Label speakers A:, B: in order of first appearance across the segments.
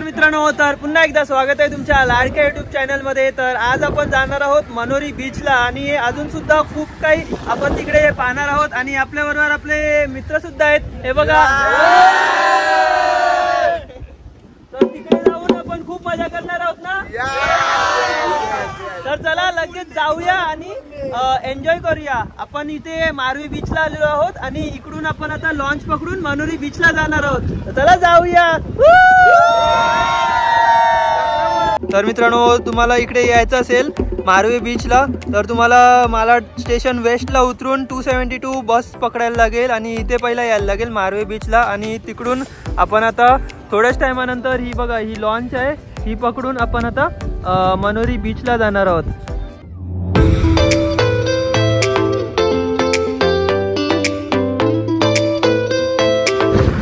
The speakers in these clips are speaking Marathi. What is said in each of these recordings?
A: मित्रांनो, तर पुन्हा एकदा स्वागत आहे तुमच्या लाडक्या युट्यूब चॅनल मध्ये। तर आज आपण जाणार आहोत मनोरी बीचला आणि अजून सुद्धा खूप काही आपण तिकडे पाहणार आहोत आणि आपल्या बरोबर आपले मित्र सुद्धा आहेत। हे बघा, तर तिकडे जाऊन आपण खूप मजा करणार आहोत ना। तर चला लगेच जाऊया आणि एन्जॉय करूया। आपण इथे मारवी बीचला आलेलो आहोत आणि इकडून आपण आता लॉन्च पकडून मनोरी बीचला जाणार आहोत। चला जाऊया। तर मित्रांनो, तुम्हाला इकडे यायचं असेल मारवी बीचला तर तुम्हाला मालाड स्टेशन वेस्टला उतरून 272 बस पकडायला लागेल आणि इथे पहिला यायला लागेल मारवी बीचला आणि तिकडून आपण आता थोड्याच टायमानंतर ही बघा ही लॉन्च आहे, ही पकडून आपण आता मनोरी बीचला जाणार आहोत।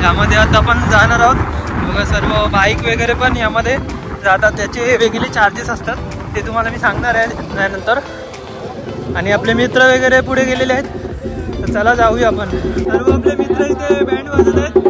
A: यामध्ये आता आपण जाणार आहोत बघा, सर्व बाईक वगैरे पण यामध्ये जातात, त्याचे वेगळे चार्जेस असतात, ते तुम्हाला मी सांगणार आहे नंतर। आणि आपले मित्र वगैरे पुढे गेलेले आहेत, तर चला जाऊया आपण। सर्व आपले मित्र इथे बँड वाजत आहेत।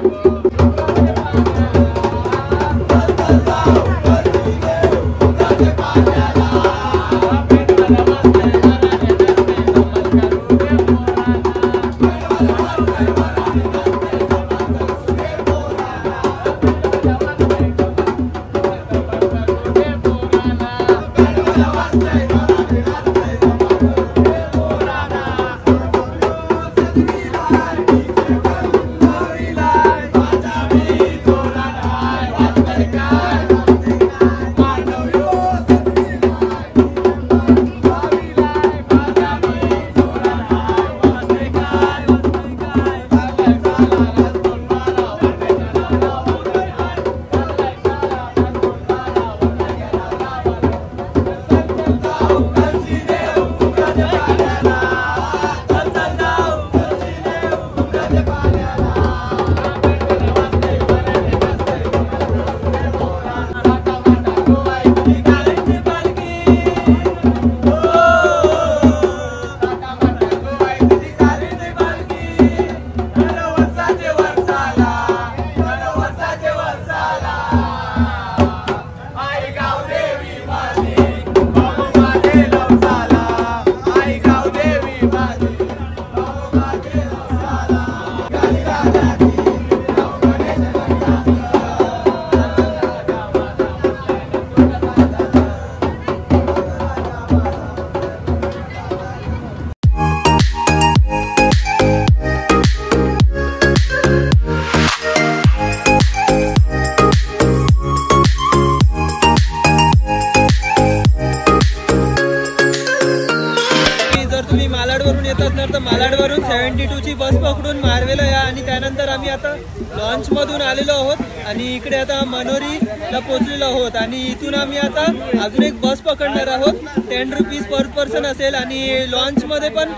A: तर मालाडवरून 72 ची बस पकडून मारवेला या आणि त्यानंतर आम्ही आता लॉन्च मधून आलेलो आहोत आणि इकडे आता मनोरीला पोहोचलेलो आहोत आणि इथून आम्ही आता अजून एक बस पकडणार आहोत। 10 रुपीज पर पर्सन असेल आणि लॉन्च मध्ये पण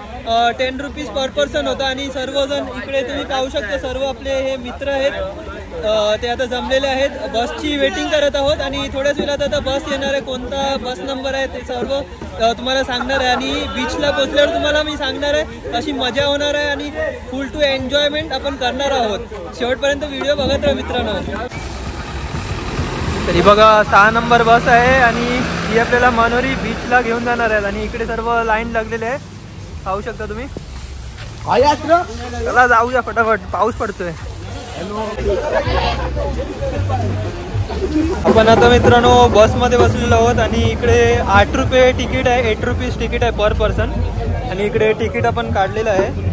A: 10 रुपीज पर पर्सन होता आणि सर्वजण इकडे तुम्ही पाहू शकता, सर्व आपले हे मित्र आहेत, ते आता जमलेले आहेत। बसची वेटिंग करत आहोत आणि थोड्याच वेळात आता बस येणार आहे, कोणता बस नंबर आहे ते सर्व तुम्हाला सांगणार आहे आणि बीचला पोहोचल्यावर तुम्हाला मी सांगणार आहे कशी मजा होणार आहे आणि फुल टू एन्जॉयमेंट आपण करणार आहोत। शेवटपर्यंत व्हिडिओ बघत राहा मित्रांनो। तरी बघा 6 नंबर बस आहे आणि ही आपल्याला मनोरी बीचला घेऊन जाणार आहे आणि इकडे सर्व लाईन लागलेले आहे, पाहू शकता तुम्ही। चला जाऊया फटाफट, पाऊस पडतोय। आपण आता मित्रांनो बसमध्ये बसलेलो आहोत आणि इकडे 8 रुपये तिकीट आहे, 8 रुपीज तिकीट आहे पर पर्सन आणि इकडे तिकीट आपण काढलेलं आहे।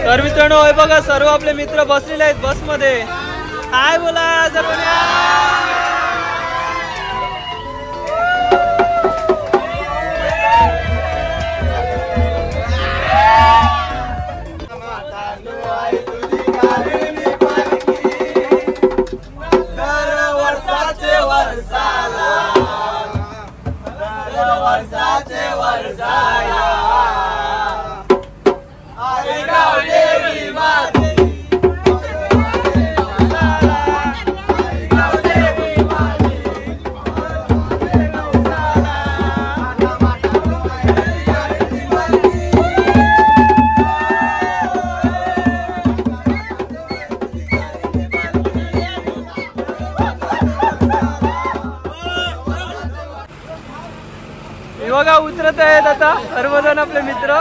A: तर मित्रांनो हे बघा, सर्व आपले मित्र बसलेले आहेत बसमध्ये। हाय बोला जगण्या।
B: देवी
A: करत आहेत आता सर्वजण आपले मित्र.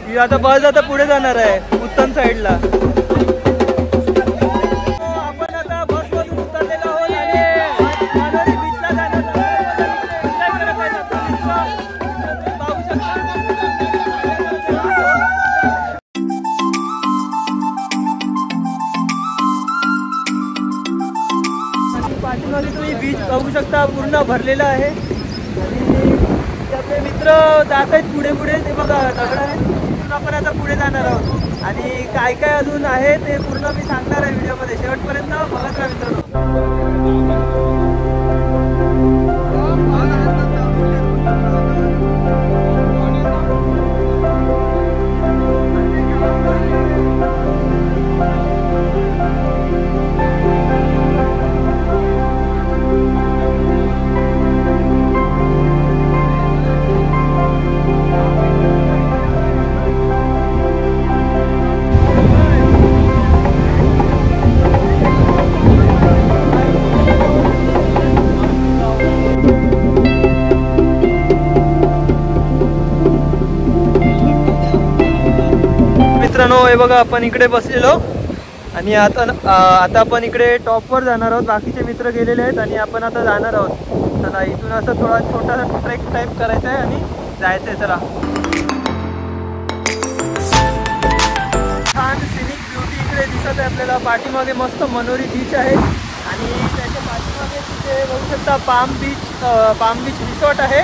A: ही आता बस आता पुढे जाणार आहे उत्तम साईडला. आपण आता बस मधून उतरलेलो आहोत आणि मनोरी बीचला जाणार पाठीमागे तुम्ही बीच बघू शकता पूर्ण भरलेला आहे. आणि आपले मित्र जात आहेत पुढे पुढे. ते बघा दगड आहे. आपण आता पुढे जाणार आहोत आणि काय काय अजून आहे ते पूर्ण मी सांगणार आहे व्हिडिओमध्ये. शेवटपर्यंत बघत राहा मित्रांनो. मित्रांनो हे बघा आपण इकडे बसलेलो आणि आता आपण इकडे टॉपवर जाणार आहोत. बाकीचे मित्र गेलेले आहेत आणि आपण आता जाणार आहोत. चला इथून असं थोडा छोटासा ट्रेक टाईप करायचा आहे आणि जायचं आहे. चला छान सिनिक ब्युटी इकडे दिसत आहे आपल्याला. पाठीमागे मस्त मनोरी बीच आहे आणि त्याच्या पाठीमागे तिथे बघू शकता पाम बीच रिसॉर्ट आहे.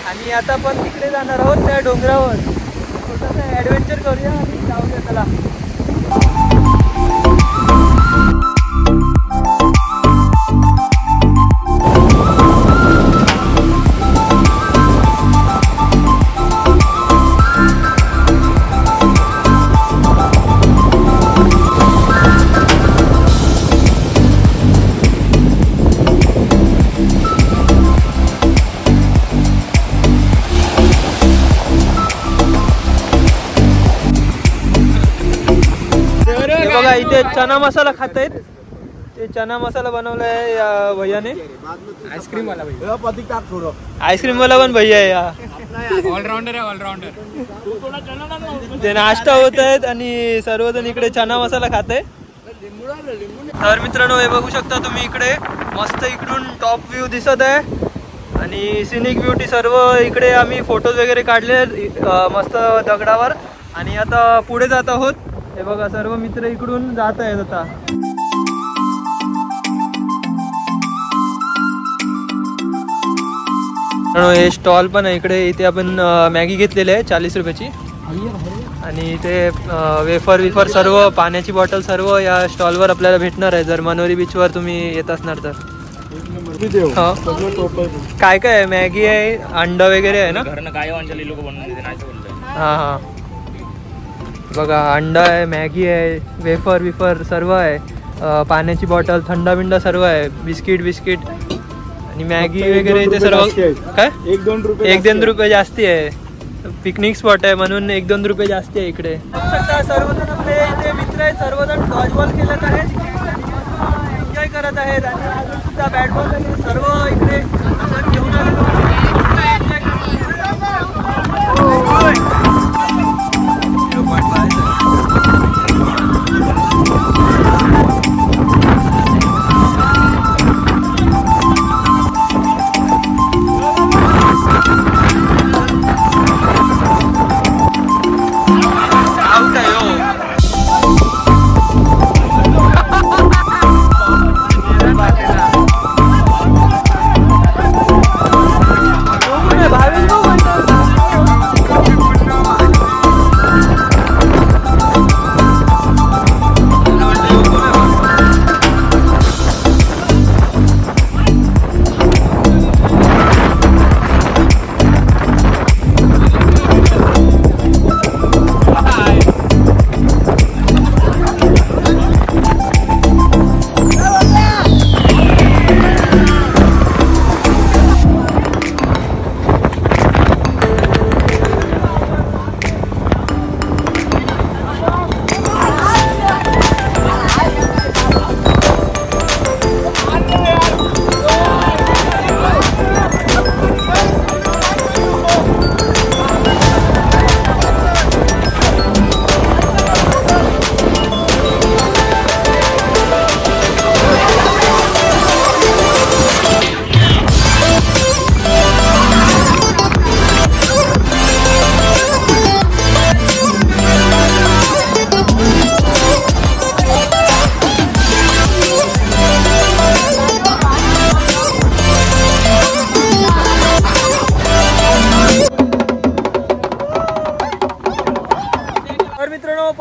A: आणि आता आपण तिकडे जाणार आहोत त्या डोंगरावर. छोटासा ॲडव्हेंचर करूया आणि जाऊया. चला बघा इथे चना मसाला खात आहेत. ते चना मसाला बनवलाय या भैयाने. आईस्क्रीम वाला पण भैया आहे. ऑलराउंडर ते नाश्ता होत आहेत आणि सर्वजण इकडे चना मसाला खात आहे. तर मित्रांनो हे बघू शकता तुम्ही इकडे मस्त इकडून टॉप व्ह्यू दिसत आहे आणि सिनिक ब्युटी सर्व. इकडे आम्ही फोटोज वगैरे काढले मस्त दगडावर आणि आता पुढे जात आहोत. हे बघा सर्व मित्र इकडून जात आहेत आता. हे स्टॉल पण आहे इकडे. इथे आपण मॅगी घेतलेली आहे 40 रुपयाची आणि इथे वेफर सर्व पाण्याची बॉटल सर्व या स्टॉलवर आपल्याला भेटणार आहे जर मनोरी बीचवर तुम्ही येत असणार तर. काय काय आहे? मॅगी आहे, अंडा वगैरे आहे ना. हां हां बघा अंडा आहे, मॅगी आहे, वेफर सर्व आहे. पाण्याची बॉटल, थंडा बिंडा सर्व आहे. बिस्किट आणि मॅगी वगैरे इथे सर्व. काय 1-2 रुपये जास्ती आहे. पिकनिक स्पॉट आहे म्हणून 1-2 रुपये जास्ती आहे इकडे. सर्वजण आपले इथे मित्र आहेत. सर्वजण डॉजबॉल खेळत आहेत, एन्जॉय करत आहेत आणि अजून सुद्धा बॅटबॉल वगैरे सर्व इकडे आपण घेऊन आलो.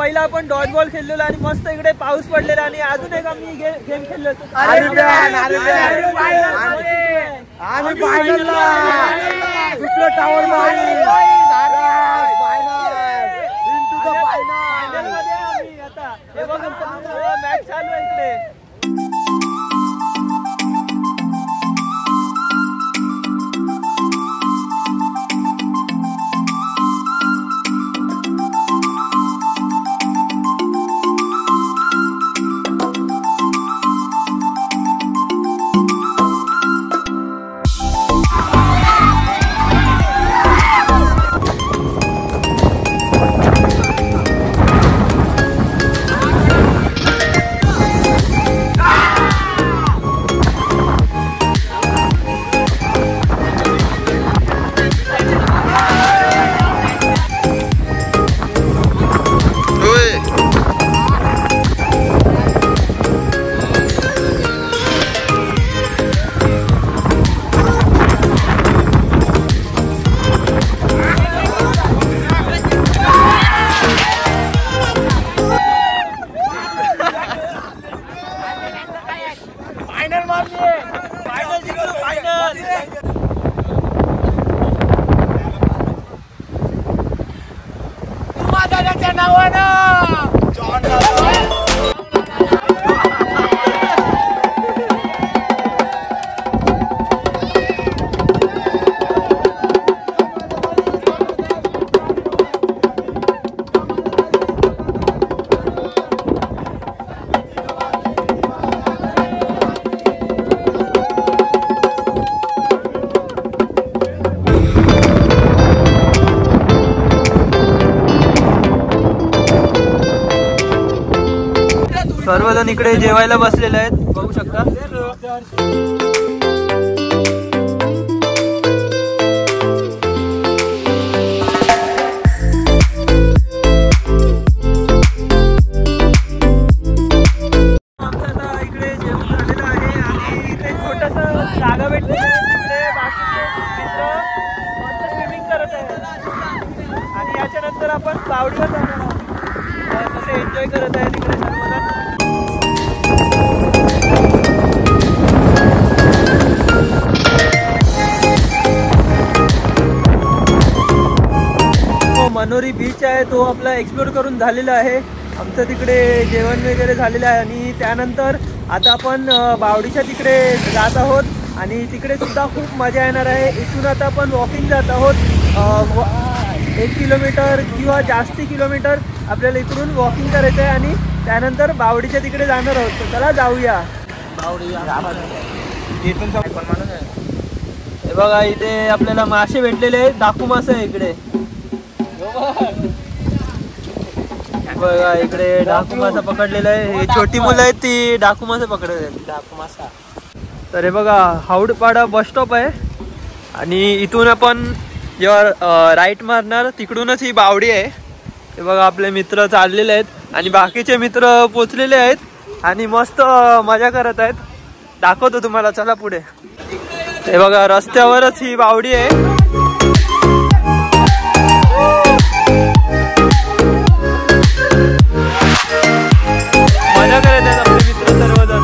A: पहिला आपण डॉट बॉल खेळलेलो आणि मस्त इकडे पाऊस पडलेला आणि अजून एक आम्ही गेम खेळलो मॅच चालू आहे इकडे. सर्वजण इकडे जेवायला बसलेले आहेत, बघू शकता. आमचं आता इकडे जेवण झालेलं आहे आणि इथे छोटस जागा भेटली आहे. तिकडे बाकीचे मित्र मस्त स्विमिंग करत आहेत आणि याच्यानंतर आपण बावडीवर जाणार आहोत. कसे एन्जॉय करत आहे तिकडे सर्वजण. मनोरी बीच आहे तो आपला एक्सप्लोर करून झालेला आहे. आमचं तिकडे जेवण वगैरे झालेलं आहे आणि त्यानंतर आता आपण बावडीच्या तिकडे जात आहोत आणि तिकडे सुद्धा खूप मजा येणार आहे. इथून आता आपण वॉकिंग जात आहोत. 1 किलोमीटर किंवा जास्ती किलोमीटर आपल्याला इकडून वॉकिंग करायचं आहे आणि त्यानंतर बावडीच्या तिकडे जाणार आहोत. तर चला जाऊया. हे बघा इथे आपल्याला मासे भेटलेले आहेत. डाकू मासा आहे इकडे. बघा इकडे डाकू मासा पकडलेला आहे. हे छोटी मुलं आहेत ती डाकू मासा पकडत आहेत. डाकू मासा. तर हे बघा हाऊडपाडा बस स्टॉप आहे आणि इथून आपण जेव्हा राईट मारणार तिकडूनच ही बावडी आहे. हे बघा आपले मित्र चाललेले आहेत आणि बाकीचे मित्र पोचलेले आहेत आणि मस्त मजा करत आहेत. दाखवतो तुम्हाला, चला पुढे. हे बघा रस्त्यावरच ही बावडी आहे. मजा करत आहेत आपले मित्र सर्वजण.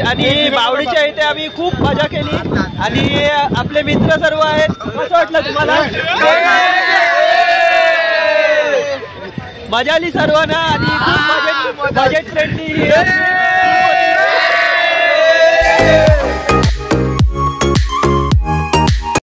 A: आणि बावडीच्या इथे आम्ही खूप मजा केली आणि आपले मित्र सर्व आहेत. कसं वाटलं तुम्हाला? मजा आली सर्वांना आणि खूप बजेट फ्रेंडली